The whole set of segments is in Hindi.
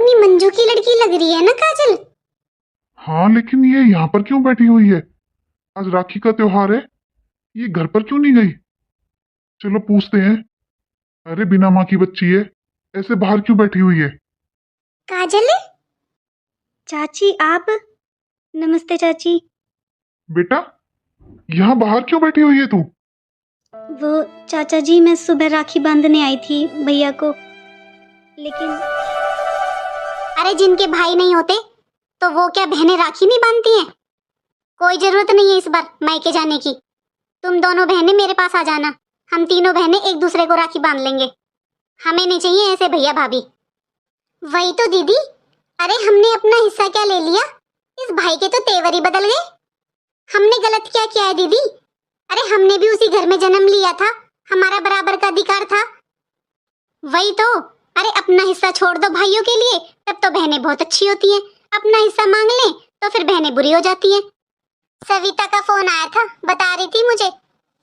अपनी मंजू की लड़की लग रही है ना काजल। हाँ, लेकिन ये यहाँ पर क्यों बैठी हुई है? आज राखी का त्योहार है, ये घर पर क्यों नहीं गई? चलो पूछते हैं। अरे बिना माँ की बच्ची है, ऐसे बाहर क्यों बैठी हुई है? काजल चाची आप? नमस्ते चाची। बेटा, यहाँ बाहर क्यों बैठी हुई है तू? वो चाचा जी, मैं सुबह राखी बांधने आई थी भैया को, लेकिन अरे जिनके भाई नहीं होते तो वो क्या बहनें राखी नहीं बांधती हैं? कोई जरूरत नहीं है इस बार मायके जाने की। तुम दोनों बहनें मेरे पास आ जाना, हम तीनों बहनें एक दूसरे को राखी बांध लेंगे। हमें नहीं चाहिए ऐसे भैया भाभी। वही तो दीदी, अरे हमने अपना हिस्सा क्या ले लिया, इस भाई के तो तेवर ही बदल गए। हमने गलत क्या किया है दीदी? अरे हमने भी उसी घर में जन्म लिया था, हमारा बराबर का अधिकार था। वही तो, अरे अपना हिस्सा छोड़ दो भाइयों के लिए, तब तो बहनें बहुत अच्छी होती हैं। अपना हिस्सा मांग लें तो फिर बहनें बुरी हो जाती हैं। सविता का फोन आया था, बता रही थी मुझे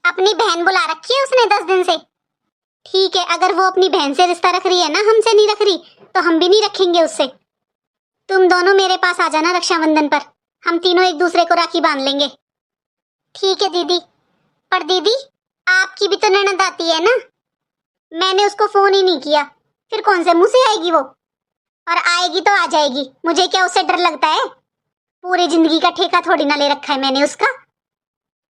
अपनी बहन बुला रखी है उसने 10 दिन से। ठीक है, अगर वो अपनी बहन से रिश्ता रख रही है ना, हमसे नहीं रख रही, तो हम भी नहीं रखेंगे उससे। तुम दोनों मेरे पास आ जाना रक्षाबंधन पर, हम तीनों एक दूसरे को राखी बांध लेंगे। ठीक है दीदी। पर दीदी, आपकी भी तो ननद आती है ना? मैंने उसको फोन ही नहीं किया, फिर कौन से मुंह से आएगी वो? और आएगी तो आ जाएगी, मुझे क्या उससे डर लगता है? पूरी जिंदगी का ठेका थोड़ी ना ले रखा है मैंने उसका।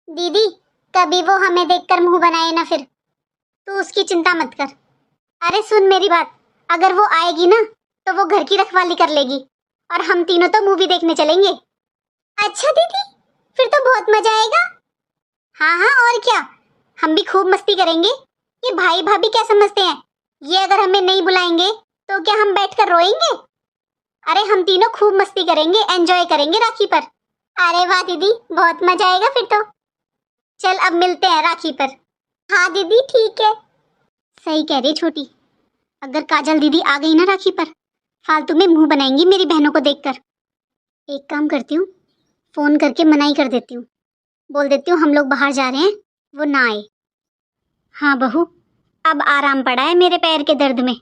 दीदी, कभी वो हमें देखकर मुंह बनाए ना, फिर तू उसकी चिंता मत कर। अरे सुन मेरी बात, अगर वो आएगी ना तो वो घर की रखवाली कर लेगी और हम तीनों तो मूवी देखने चलेंगे। अच्छा दीदी, फिर तो बहुत मजा आएगा। हाँ हाँ, और क्या, हम भी खूब मस्ती करेंगे। ये भाई भाभी क्या समझते हैं, ये अगर हमें नहीं बुलाएंगे तो क्या हम बैठकर रोएंगे? अरे हम तीनों खूब मस्ती करेंगे, एंजॉय करेंगे राखी पर। अरे वाह दीदी, बहुत मजा आएगा फिर तो। चल अब मिलते हैं राखी पर। हाँ दीदी ठीक है। सही कह रही छोटी, अगर काजल दीदी आ गई ना राखी पर, फालतू में मुंह बनाएंगी मेरी बहनों को देखकर। एक काम करती हूँ, फोन करके मनाही कर देती हूँ, बोल देती हूँ हम लोग बाहर जा रहे हैं, वो ना आए। हाँ बहू, अब आराम पड़ा है मेरे पैर के दर्द में।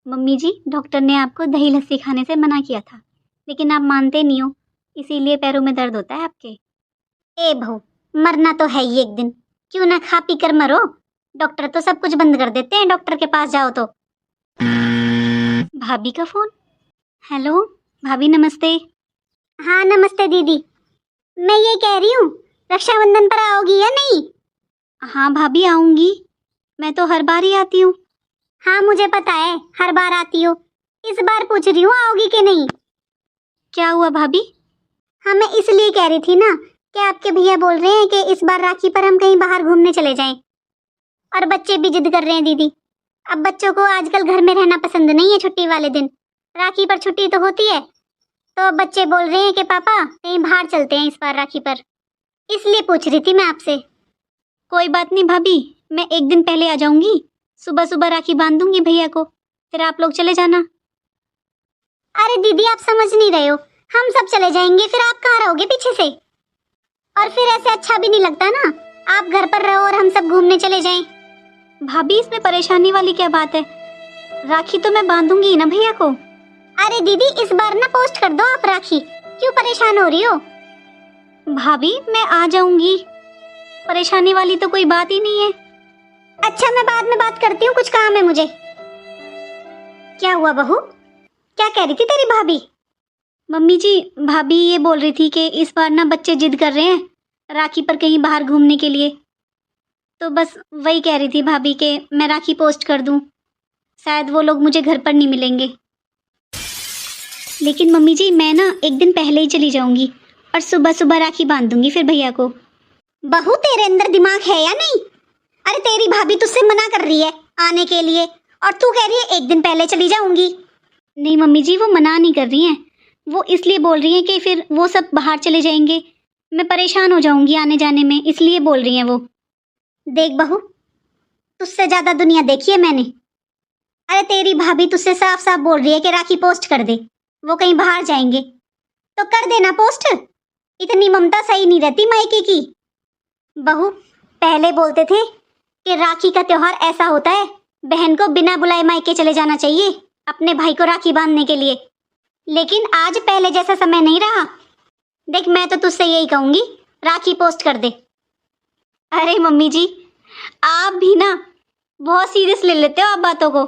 मम्मी जी, डॉक्टर ने आपको दही लस्सी खाने से मना किया था, लेकिन आप मानते नहीं हो, इसीलिए पैरों में दर्द होता है आपके। ए बहू, मरना तो है ही एक दिन, क्यों ना खा पी कर मरो। डॉक्टर तो सब कुछ बंद कर देते हैं, डॉक्टर के पास जाओ तो। भाभी का फोन। हेलो भाभी, नमस्ते। हाँ नमस्ते दीदी। मैं ये कह रही हूँ, रक्षाबंधन पर आओगी या नहीं? हाँ भाभी आऊंगी, मैं तो हर बार ही आती हूँ। हाँ मुझे पता है, हर बार आती हो, इस बार पूछ रही हूँ आओगी कि नहीं। क्या हुआ भाभी? हाँ मैं इसलिए कह रही थी ना कि आपके भैया बोल रहे हैं कि इस बार राखी पर हम कहीं बाहर घूमने चले जाएं, और बच्चे भी जिद कर रहे हैं दीदी। अब बच्चों को आजकल घर में रहना पसंद नहीं है छुट्टी वाले दिन, राखी पर छुट्टी तो होती है, तो अब बच्चे बोल रहे हैं कि पापा कहीं बाहर चलते हैं इस बार राखी पर, इसलिए पूछ रही थी मैं आपसे। कोई बात नहीं भाभी, मैं एक दिन पहले आ जाऊंगी, सुबह सुबह राखी बांध दूंगी भैया को, फिर आप लोग चले जाना। अरे दीदी आप समझ नहीं रहे हो, हम सब चले जाएंगे, फिर आप कहाँ रहोगे पीछे से? और फिर ऐसे अच्छा भी नहीं लगता ना, आप घर पर रहो और हम सब घूमने चले जाएं। भाभी इसमें परेशानी वाली क्या बात है, राखी तो मैं बांधूंगी ना भैया को। अरे दीदी इस बार ना पोस्ट कर दो आप राखी, क्यों परेशान हो रही हो? भाभी मैं आ जाऊंगी, परेशानी वाली तो कोई बात ही नहीं है। अच्छा मैं बाद में बात करती हूँ, कुछ काम है मुझे। क्या हुआ बहू, क्या कह रही थी तेरी भाभी? मम्मी जी, भाभी ये बोल रही थी कि इस बार ना बच्चे जिद कर रहे हैं राखी पर कहीं बाहर घूमने के लिए, तो बस वही कह रही थी भाभी कि मैं राखी पोस्ट कर दूं, शायद वो लोग मुझे घर पर नहीं मिलेंगे। लेकिन मम्मी जी मैं ना एक दिन पहले ही चली जाऊंगी और सुबह सुबह राखी बांध दूंगी फिर भैया को। बहू तेरे अंदर दिमाग है या नहीं? अरे तेरी भाभी तुझसे मना कर रही है आने के लिए, और तू कह रही है एक दिन पहले चली जाऊंगी। नहीं मम्मी जी, वो मना नहीं कर रही हैं, वो इसलिए बोल रही हैं कि फिर वो सब बाहर चले जाएंगे, मैं परेशान हो जाऊंगी आने जाने में, इसलिए बोल रही हैं वो। देख बहू, तुझसे ज्यादा दुनिया देखी है मैंने। अरे तेरी भाभी तुझसे साफ साफ बोल रही है कि राखी पोस्ट कर दे, वो कहीं बाहर जाएंगे, तो कर देना पोस्ट। इतनी ममता सही नहीं रहती मायके की। बहू पहले बोलते थे कि राखी का त्योहार ऐसा होता है, बहन को बिना बुलाए मायके चले जाना चाहिए, अपने भाई को राखी बांधने के लिए। लेकिन आज पहले जैसा समय नहीं रहा। देख, मैं तो तुझसे यही कहूंगी, राखी पोस्ट कर दे। अरे मम्मी जी, आप भी ना बहुत सीरियस ले लेते हो आप बातों को।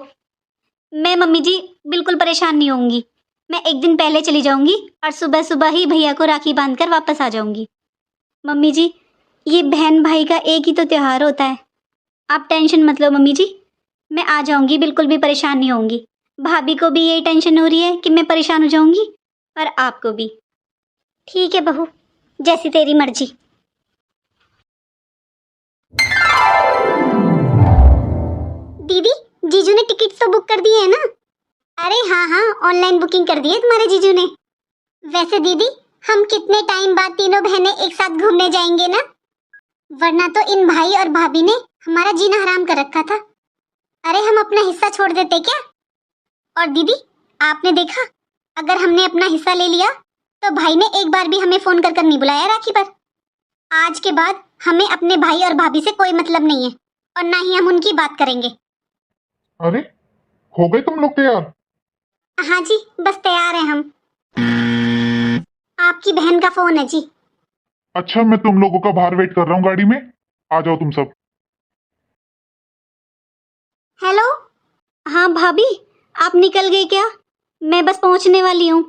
मैं मम्मी जी बिल्कुल परेशान नहीं होंगी। मैं एक दिन पहले चली जाऊंगी और सुबह सुबह ही भैया को राखी बांधकर वापस आ जाऊंगी। मम्मी जी, ये बहन भाई का एक ही तो त्योहार होता है। आप टेंशन मत लो मम्मी जी, मैं आ जाऊंगी, बिल्कुल भी परेशान नहीं होंगी। भाभी को भी यही टेंशन हो रही है कि मैं परेशान हो जाऊंगी, और आपको भी। ठीक है बहू, जैसी तेरी मर्जी। दीदी, जीजू ने टिकट तो बुक कर दिए है ना? अरे हाँ हाँ, ऑनलाइन बुकिंग कर दी है तुम्हारे जीजू ने। वैसे दीदी, हम कितने टाइम बाद तीनों बहनें एक साथ घूमने जाएंगे ना? वरना तो इन भाई और भाभी ने हमारा जीना हराम कर रखा था। अरे हम अपना हिस्सा छोड़ देते क्या? और दीदी, आपने देखा, अगर हमने अपना हिस्सा ले लिया तो भाई ने एक बार भी हमें फोन कर कर नहीं बुलाया राखी पर। आज के बाद हमें अपने भाई और भाभी से कोई मतलब नहीं है, और ना ही हम उनकी बात करेंगे। अरे, हो गए तुम लोग तैयार? हाँ जी, बस तैयार हैं हम। आपकी बहन का फोन है जी। अच्छा, मैं तुम लोगों का बाहर वेट कर रहा हूँ गाड़ी में, आ जाओ तुम सब। हेलो। हाँ भाभी, आप निकल गए क्या? मैं बस पहुंचने वाली हूँ।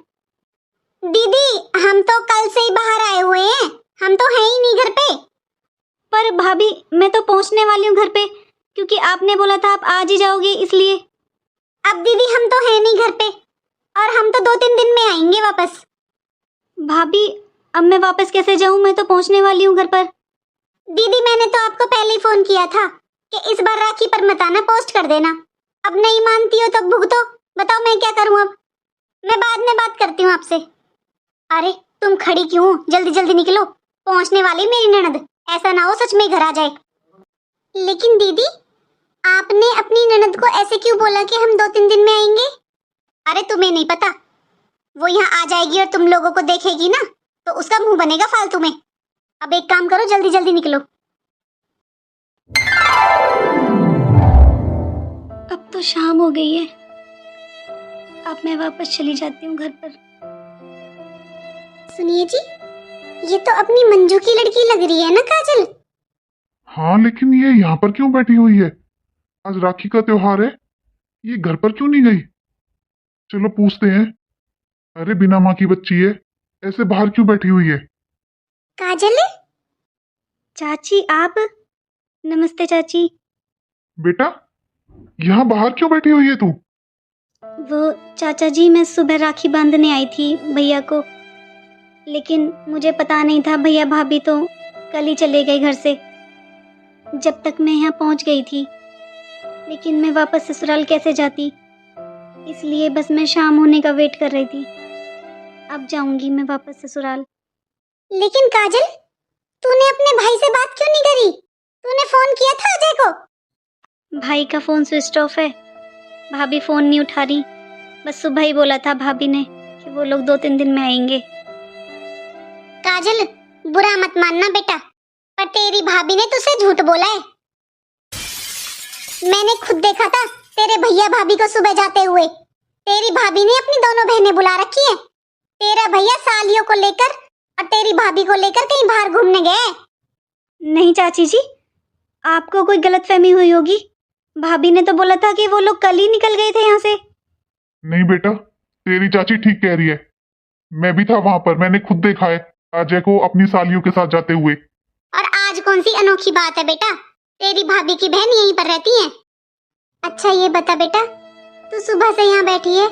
दीदी, हम तो कल से ही बाहर आए हुए हैं, हम तो हैं ही नहीं घर पे। पर भाभी, मैं तो पहुंचने वाली हूँ घर पे, क्योंकि आपने बोला था आप आज ही जाओगे, इसलिए। अब दीदी, हम तो हैं नहीं घर पे, और हम तो 2-3 दिन में आएंगे वापस। भाभी, अब मैं वापस कैसे जाऊं? मैं तो पहुंचने वाली हूँ घर पर। दीदी, मैंने तो आपको पहले ही फोन किया था कि इस बार राखी पर मत आना, पोस्ट कर देना। अब नहीं मानती हो तो भुगतो। बताओ मैं क्या करूं अब? मैं बाद में बात करती हूँ आपसे। अरे तुम खड़ी क्यों हो? जल्दी जल्दी निकलो, पहुंचने वाली मेरी ननद। ऐसा ना हो सच में घर आ जाए। लेकिन दीदी, आपने अपनी ननद को ऐसे क्यों बोला कि हम 2-3 दिन में आएंगे? अरे तुम्हें नहीं पता, वो यहाँ आ जाएगी और तुम लोगों को देखेगी ना, तो उसका मुंह बनेगा फालतू में। अब एक काम करो, जल्दी जल्दी निकलो। अब तो शाम हो गई है, अब मैं वापस चली जाती हूँ घर पर। सुनिए जी, ये तो अपनी मंजू की लड़की लग रही है ना, काजल? हाँ, लेकिन ये यहाँ पर क्यों बैठी हुई है? आज राखी का त्योहार है, ये घर पर क्यों नहीं गई? चलो पूछते हैं। अरे, बिना माँ की बच्ची है, ऐसे बाहर क्यों बैठी हुई है? काजल? चाची आप? नमस्ते चाची। बेटा, यहाँ बाहर क्यों बैठी हुई है तू? वो चाचा जी, मैं सुबह राखी बांधने आई थी भैया को, लेकिन मुझे पता नहीं था भैया भाभी तो कल ही चले गए घर से। जब तक मैं यहाँ पहुँच गई थी, लेकिन मैं वापस ससुराल कैसे जाती, इसलिए बस मैं शाम होने का वेट कर रही थी। अब जाऊंगी मैं वापस ससुराल। लेकिन काजल, तूने अपने भाई से बात क्यों नहीं करी? तूने फोन किया था अजय को? भाई का फ़ोन स्विच ऑफ है, भाभी फ़ोन नहीं उठा रही। बस सुबह ही बोला था भाभी ने कि वो लोग 2-3 दिन में आएंगे। काजल, बुरा मत मानना बेटा, पर तेरी भाभी ने तुझसे झूठ बोला है। मैंने खुद देखा था तेरे भैया भाभी को सुबह जाते हुए। तेरी भाभी ने अपनी दोनों बहनें बुला रखी है। तेरा भैया सालियों को लेकर और तेरी भाभी को लेकर कहीं बाहर घूमने गए। नहीं चाची जी, आपको कोई गलतफहमी हुई होगी। भाभी ने तो बोला था कि वो लोग कल ही निकल गए थे यहाँ से। नहीं बेटा, तेरी चाची ठीक कह रही है। मैं भी था वहां पर, मैंने खुद देखा है अजय को अपनी सालियों के साथ जाते हुए। और आज कौन सी अनोखी बात है बेटा? तेरी भाभी की बहन यहीं पर रहती है। अच्छा ये बता बेटा, तू सुबह से यहाँ बैठी है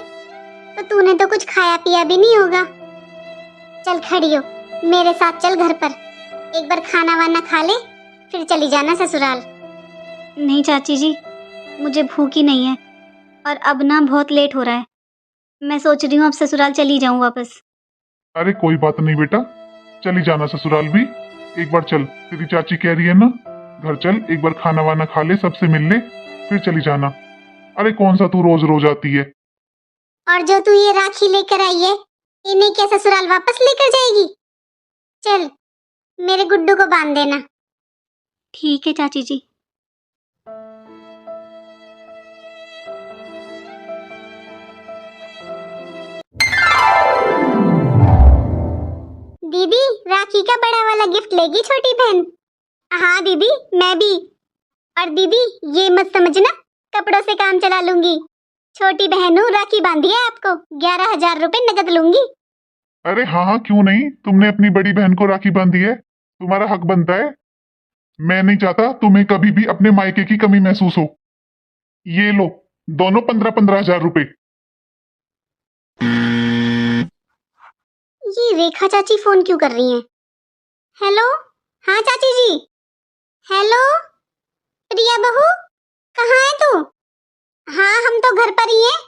तो तूने तो कुछ खाया पिया भी नहीं होगा। चल खड़ी हो, मेरे साथ चल घर पर। एक बार खाना वाना खा ले, फिर चली जाना ससुराल। नहीं चाची जी, मुझे भूख ही नहीं है, और अब ना बहुत लेट हो रहा है। मैं सोच रही हूँ अब ससुराल चली जाऊँ वापस। अरे कोई बात नहीं बेटा, चली जाना ससुराल भी। एक बार चल, तेरी चाची कह रही है ना, घर चल, एक बार खाना वाना खा ले, सबसे मिल ले, फिर चली जाना। अरे कौन सा तू रोज रोज आती है? और जो तू ये राखी लेकर आई है, इन्हें क्या ससुराल वापस लेकर जाएगी? चल, मेरे गुड्डू को बांध देना। ठीक है चाची जी। राखी का बड़ा वाला गिफ्ट लेगी छोटी बहन। हाँ दीदी, मैं भी। और दीदी ये मत समझना कपड़ों से काम चला लूंगी। छोटी बहनों राखी बांधी है आपको, 11,000 रुपए नगद लूंगी। अरे हाँ हाँ, क्यों नहीं। तुमने अपनी बड़ी बहन को राखी बांधी है, तुम्हारा हक बनता है। मैं नहीं चाहता तुम्हें कभी भी अपने मायके की कमी महसूस हो। ये लो, दोनों 15,000 रुपए। ये रेखा चाची फोन क्यों कर रही हैं? हेलो, हाँ चाची जी। हेलो प्रिया बहू, कहाँ है तू? हाँ हम तो घर पर ही हैं।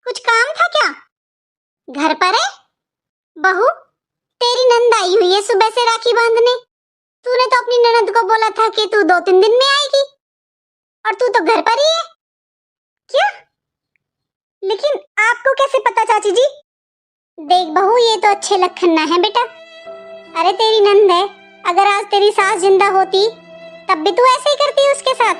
कुछ काम था क्या? घर पर है? बहू तेरी नंद आई हुई है सुबह से राखी बांधने। तूने तो अपनी ननद को बोला था कि तू 2-3 दिन में आएगी, और तू तो घर पर ही है। क्या? लेकिन आपको कैसे पता चाची जी? देख बहू, ये तो अच्छे लक्षण ना है बेटा। अरे तेरी नंद है, अगर आज तेरी सास जिंदा होती तब भी तू ऐसे ही करती उसके साथ।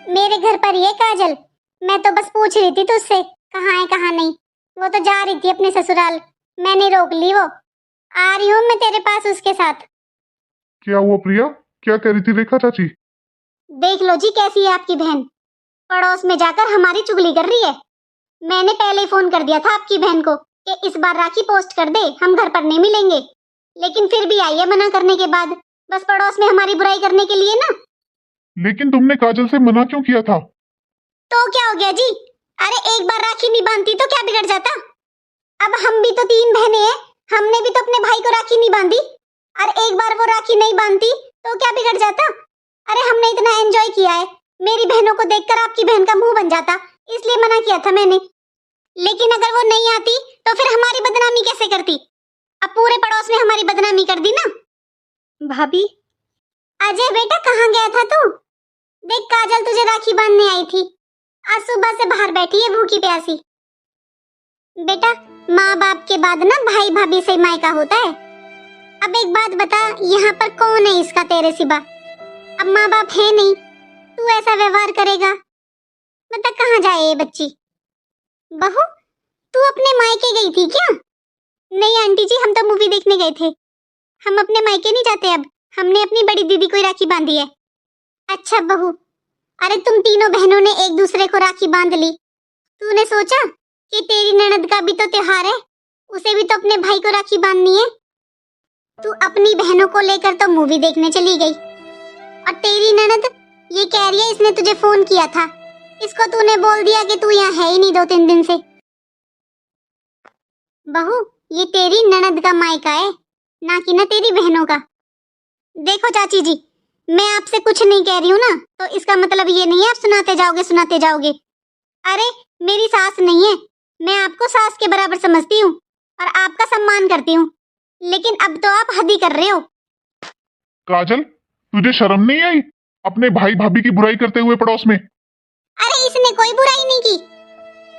मेरे घर पर ही है काजल, मैं तो बस पूछ रही थी तुझसे कहाँ है कहाँ नहीं। वो तो जा रही थी अपने ससुराल, मैंने रोक ली। वो आ रही हूँ मैं तेरे पास उसके साथ। क्या हुआ प्रिया, क्या कह रही थी रेखा चाची? देख लो जी कैसी है आपकी बहन, पड़ोस में जाकर हमारी चुगली कर रही है। मैंने पहले ही फोन कर दिया था आपकी बहन को कि इस बार राखी पोस्ट कर दे, हम घर पर नहीं मिलेंगे। लेकिन फिर भी आई है मना करने के बाद, बस पड़ोस में हमारी बुराई करने के लिए ना। लेकिन तुमने काजल से मना क्यों किया था? तो क्या हो गया जी? अरे एक बार राखी नहीं बांधती तो क्या बिगड़ जाता? अब हम भी तो 3 बहनें हैं, हमने भी तो अपने भाई को राखी नहीं बांधी। और एक बार वो राखी नहीं बांधती तो क्या बिगड़ जाता? अरे हमने इतना एंजॉय किया है, मेरी बहनों को देखकर आपकी बहन का मुंह बन जाता, इसलिए मना किया था मैंने। लेकिन अगर वो नहीं आती तो फिर हमारी बदनामी कैसे करती? अब पूरे पड़ोस में हमारी बदनामी कर दी ना। भाभी, अजय बेटा कहाँ गया था तू? देख काजल तुझे राखी बांधने आई थी, आज सुबह से बाहर बैठी है भूखी प्यासी। बेटा माँ बाप के बाद ना भाई भाभी से मायका होता है। अब एक बात बता, यहाँ पर कौन है इसका तेरे सिवा? अब माँ बाप है नहीं, तू ऐसा व्यवहार करेगा? बता कहाँ जाए ये बच्ची? बहू तू अपने मायके गई थी क्या? नहीं आंटी जी, हम तो मूवी देखने गए थे। हम अपने मायके नहीं जाते, अब हमने अपनी बड़ी दीदी को राखी बांधी है। अच्छा बहू, अरे तुम तीनों बहनों ने एक दूसरे को राखी बांध ली, तूने सोचा कि तेरी ननद का भी तो त्योहार है, उसे भी तो अपने भाई को राखी बांधनी है। तू अपनी बहनों को लेकर तो मूवी देखने चली गई, और तेरी ननद ये कह रही है इसने तुझे फोन किया था, इसको तूने बोल दिया कि तू यहाँ है ही नहीं 2-3 दिन से। बहू ये तेरी ननद का मायका है, ना कि ना तेरी बहनों का। देखो चाची जी, मैं आपसे कुछ नहीं कह रही हूँ ना, तो इसका मतलब ये नहीं है आप सुनाते जाओगे। अरे मेरी सास नहीं है, मैं आपको सास के बराबर समझती हूँ और आपका सम्मान करती हूँ, लेकिन अब तो आप हद ही कर रहे हो। काजल, तुझे शर्म नहीं आई अपने भाई भाभी की बुराई करते हुए पड़ोस में? अरे इसने कोई बुराई नहीं की,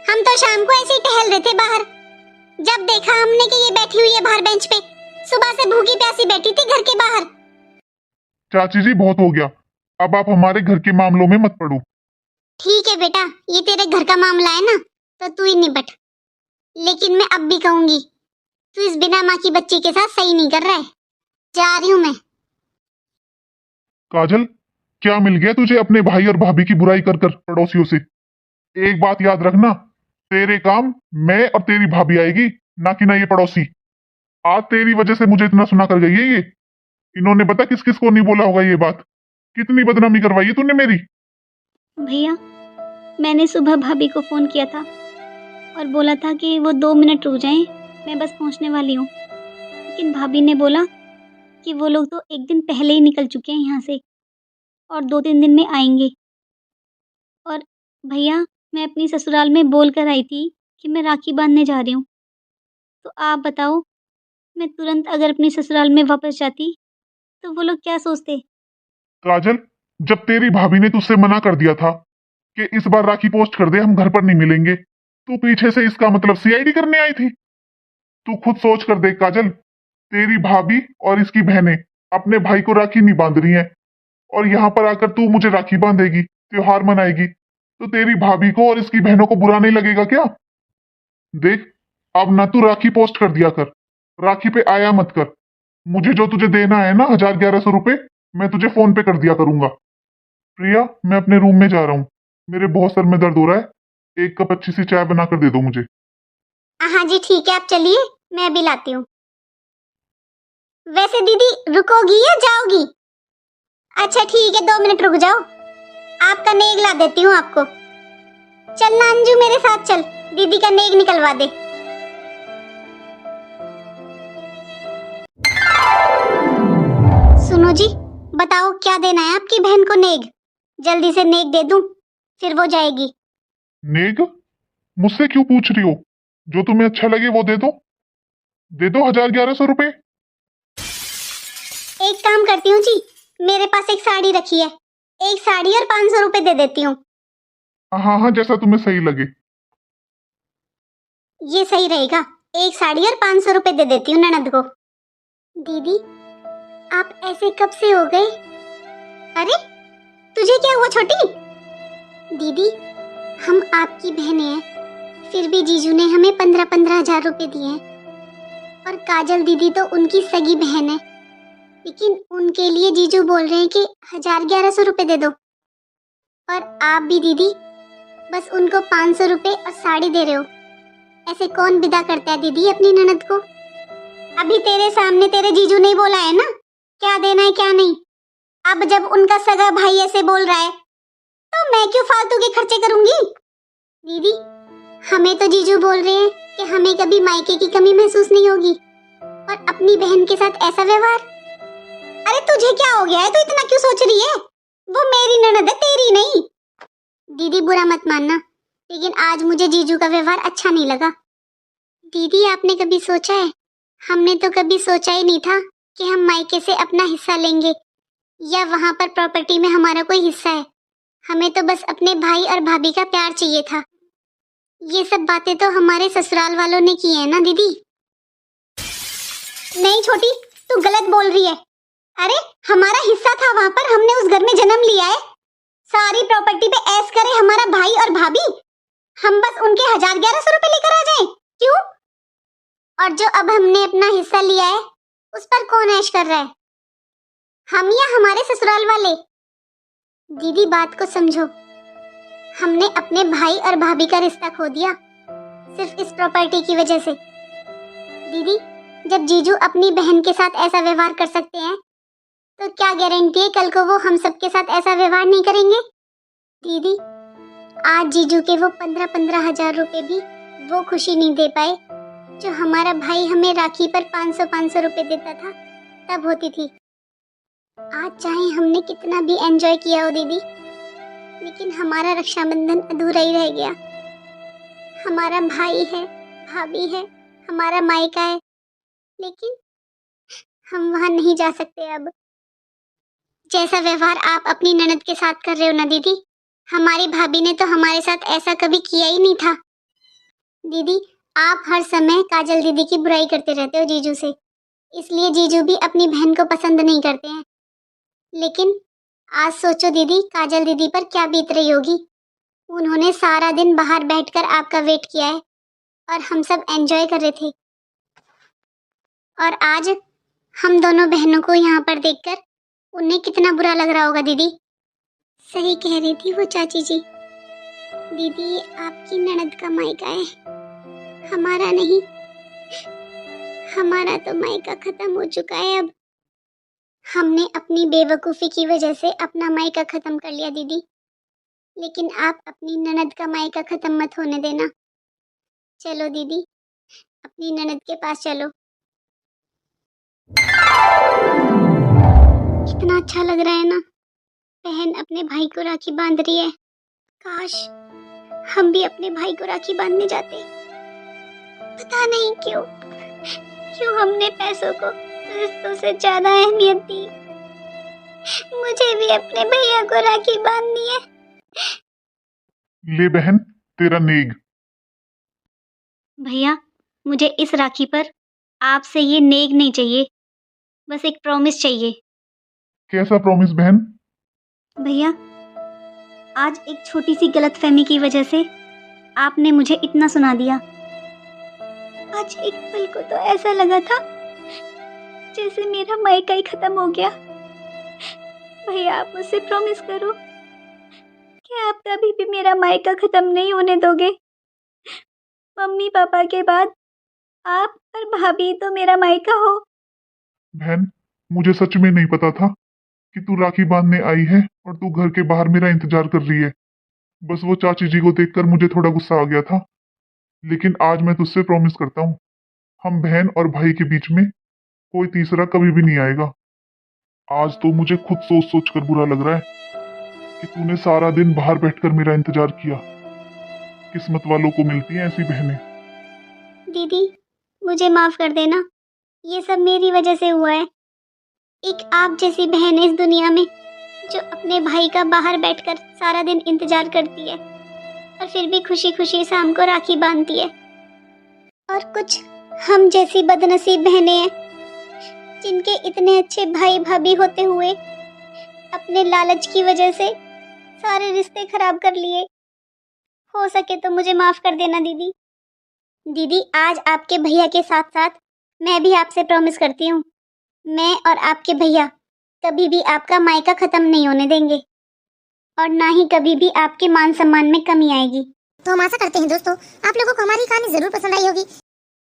हम तो शाम को ऐसे ही टहल रहे थे बाहर, जब देखा हमने कि ये बैठी हुई है बाहर बेंच पे, सुबह से भूखी प्यासी बैठी थी घर के बाहर। चाची जी बहुत हो गया, अब आप हमारे घर के मामलों में मत पड़ो। ठीक है बेटा, ये तेरे घर का मामला है ना, तो तू ही निपट। लेकिन मैं अब भी कहूंगी, तू इस बिना माँ की बच्ची के साथ सही नहीं कर रहा है। जा रही हूँ मैं। काजल, क्या मिल गया तुझे अपने भाई और भाभी की बुराई कर कर पड़ोसियों से? एक बात याद रखना, तेरे काम मैं और तेरी भाभी आएगी, ना कि ना ये पड़ोसी। आज तेरी वजह से मुझे इतना सुना कर गई है ये। इन्होंने पता किस किस को नहीं बोला होगा ये बात। कितनी बदनामी करवाई है तूने मेरी। भैया मैंने सुबह भाभी को फ़ोन किया था और बोला था कि वो 2 मिनट रुक जाएं, मैं बस पहुंचने वाली हूँ। लेकिन भाभी ने बोला कि वो लोग तो 1 दिन पहले ही निकल चुके हैं यहाँ से और 2-3 दिन में आएंगे। और भैया मैं अपनी ससुराल में बोल कर आई थी कि मैं राखी बांधने जा रही हूँ, तो आप बताओ मैं तुरंत अगर अपनी ससुराल में वापस जाती तो वो लोग क्या सोचते? काजल, जब तेरी भाभी ने तुझसे मना कर दिया था कि इस बार राखी पोस्ट कर दे, हम घर पर नहीं मिलेंगे, तू पीछे से इसका मतलब सीआईडी करने आई थी? तू खुद सोच कर देख काजल, तेरी भाभी और इसकी बहनें अपने भाई को राखी नहीं बांध रही हैं, और यहाँ पर आकर तू मुझे राखी बांधेगी, त्योहार मनाएगी, तो तेरी भाभी को और इसकी बहनों को बुरा नहीं लगेगा क्या? देख, अब ना तू राखी पोस्ट कर दिया कर, राखी पे आया मत कर। मुझे जो तुझे देना है ना 1100 रुपए, मैं तुझे फोन पे कर दिया करूंगा। प्रिया, मैं अपने रूम में जा रहा हूँ, मेरे बहुत सर में दर्द हो रहा है। एक कप अच्छी सी चाय बनाकर दे दो मुझे। हाँ जी ठीक है, आप चलिए, मैं अभी लाती हूँ। वैसे दीदी रुकोगी या जाओगी? अच्छा ठीक है, 2 मिनट रुक जाओ, आपका नेग ला देती हूँ आपको। चल ना अंजू, मेरे साथ चल, दीदी का नेग निकलवा दे। सुनो जी, बताओ क्या देना है आपकी बहन को नेग? जल्दी से नेग दे दूं, फिर वो जाएगी। नेग? मुझसे क्यों पूछ रही हो? जो तुम्हें अच्छा लगे वो दे दो। दे दो 1100 रुपए। एक काम करती हूँ जी, मेरे पास एक साड़ी रखी है, एक साड़ी और 500 रुपए दे देती हूँ। हाँ हाँ, जैसा तुम्हें सही लगे। ये सही रहेगा, एक साड़ी और 500 रुपए दे देती हूँ ननद को। दीदी आप ऐसे कब से हो गए? अरे तुझे क्या हुआ छोटी? दीदी हम आपकी बहनें हैं, फिर भी जीजू ने हमें 15-15 हजार रुपए दिए हैं। और काजल दीदी तो उनकी सगी बहन है, लेकिन उनके लिए जीजू बोल रहे हैं कि 1100 रुपए दे दो। और आप भी दीदी बस उनको 500 रुपए और साड़ी दे रहे हो। ऐसे कौन विदा करता है दीदी अपनी ननद को? अभी तेरे सामने तेरे जीजू ने बोला है ना क्या देना है क्या नहीं। अब जब उनका सगा भाई ऐसे बोल रहा है तो मैं क्यों फालतू के खर्चे करूंगी? दीदी हमें तो जीजू बोल रहे हैं कि हमें कभी मायके की कमी महसूस नहीं होगी, और अपनी बहन के साथ ऐसा व्यवहार। अरे तुझे क्या हो गया है, तू इतना क्यों सोच रही है? वो मेरी ननद है, तेरी नहीं। दीदी बुरा मत मानना, लेकिन आज मुझे जीजू का व्यवहार अच्छा नहीं लगा। दीदी आपने कभी सोचा है, हमने तो कभी सोचा ही नहीं था कि हम मायके से अपना हिस्सा लेंगे या वहां पर प्रॉपर्टी में हमारा कोई हिस्सा है। हमें तो बस अपने भाई और भाभी का प्यार चाहिए था। ये सब बातें तो हमारे ससुराल वालों ने की है ना दीदी। नहीं छोटी, तू गलत बोल रही है। अरे हमारा हिस्सा था वहां पर, हमने उस घर में जन्म लिया है। सारी प्रॉपर्टी पे ऐश करे हमारा भाई और भाभी, हम बस उनके 1100 रुपए लेकर आ जाएं? क्यों? और जो अब हमने अपना हिस्सा लिया है उस पर कौन ऐश कर रहा है, हम या हमारे ससुराल वाले? दीदी बात को समझो, हमने अपने भाई और भाभी का रिश्ता खो दिया सिर्फ इस प्रॉपर्टी की वजह से। दीदी जब जीजू अपनी बहन के साथ ऐसा व्यवहार कर सकते हैं तो क्या गारंटी है कल को वो हम सबके साथ ऐसा व्यवहार नहीं करेंगे? दीदी आज जीजू के वो 15-15 हजार रुपए भी वो खुशी नहीं दे पाए जो हमारा भाई हमें राखी पर 500-500 रुपए देता था तब होती थी। आज चाहे हमने कितना भी एंजॉय किया हो दीदी, लेकिन हमारा रक्षाबंधन अधूरा ही रह गया। हमारा भाई है, भाभी है, हमारा मायका है, लेकिन हम वहां नहीं जा सकते अब। जैसा व्यवहार आप अपनी ननद के साथ कर रहे हो ना दीदी, हमारी भाभी ने तो हमारे साथ ऐसा कभी किया ही नहीं था। दीदी आप हर समय काजल दीदी की बुराई करते रहते हो जीजू से, इसलिए जीजू भी अपनी बहन को पसंद नहीं करते हैं। लेकिन आज सोचो दीदी काजल दीदी पर क्या बीत रही होगी। उन्होंने सारा दिन बाहर बैठकर आपका वेट किया है और हम सब एंजॉय कर रहे थे, और आज हम दोनों बहनों को यहाँ पर देखकर उन्हें कितना बुरा लग रहा होगा। दीदी सही कह रही थी वो चाची जी। दीदी आपकी ननद का मायका है, हमारा नहीं। हमारा तो मायका खत्म हो चुका है। अब हमने अपनी बेवकूफ़ी की वजह से अपना मायका खत्म कर लिया दीदी, लेकिन आप अपनी ननद का मायका खत्म मत होने देना। चलो दीदी अपनी ननद के पास चलो। कितना अच्छा लग रहा है ना, बहन अपने भाई को राखी बांध रही है। काश हम भी अपने भाई को राखी बांधने जाते। पता नहीं क्यों हमने पैसों को रिश्तों से ज्यादा अहमियत दी। मुझे भी अपने भैया को राखी बांधनी है। ले बहन तेरा नेग। भैया मुझे इस राखी पर आपसे ये नेग नहीं चाहिए, बस एक प्रॉमिस चाहिए। कैसा प्रॉमिस बहन? भैया आज एक छोटी सी गलतफहमी की वजह से आपने मुझे इतना सुना दिया। आज एक पल को तो ऐसा लगा था जैसे मेरा मायका ही खत्म हो गया। भैया आप मुझसे प्रॉमिस करो कि आप कभी भी मेरा मायका खत्म नहीं होने दोगे। मम्मी पापा के बाद आप और भाभी तो मेरा मायका हो। बहन, मुझे सच में नहीं पता था कि तू राखी बांधने आई है और तू घर के बाहर मेरा इंतजार कर रही है। बस वो चाची जी को देखकर मुझे थोड़ा गुस्सा आ गया था, लेकिन आज मैं तुझसे प्रॉमिस करता हूँ, हम बहन और भाई के बीच में कोई तीसरा कभी भी नहीं आएगा। आज तो मुझे खुद सोच सोच कर बुरा लग रहा है कि तूने सारा दिन बाहर बैठकर मेरा इंतजार किया। किस्मत वालों को मिलती हैं ऐसी बहनें। दीदी मुझे माफ कर देना, ये सब मेरी वजह से हुआ है। एक आप जैसी बहन है इस दुनिया में जो अपने भाई का बाहर बैठकर सारा दिन इंतजार करती है और फिर भी खुशी खुशी शाम को राखी बांधती है। और कुछ हम जैसी बदनसीब बहनें हैं जिनके इतने अच्छे भाई भाभी होते हुए अपने लालच की वजह से सारे रिश्ते खराब कर लिए। हो सके तो मुझे माफ कर देना दीदी। दीदी आज आपके भैया के साथ साथ मैं भी आपसे प्रॉमिस करती हूँ, मैं और आपके भैया कभी भी आपका मायका खत्म नहीं होने देंगे और ना ही कभी भी आपके मान सम्मान में कमी आएगी। तो हम आशा करते हैं दोस्तों आप लोगों को हमारी कहानी जरूर पसंद आई होगी।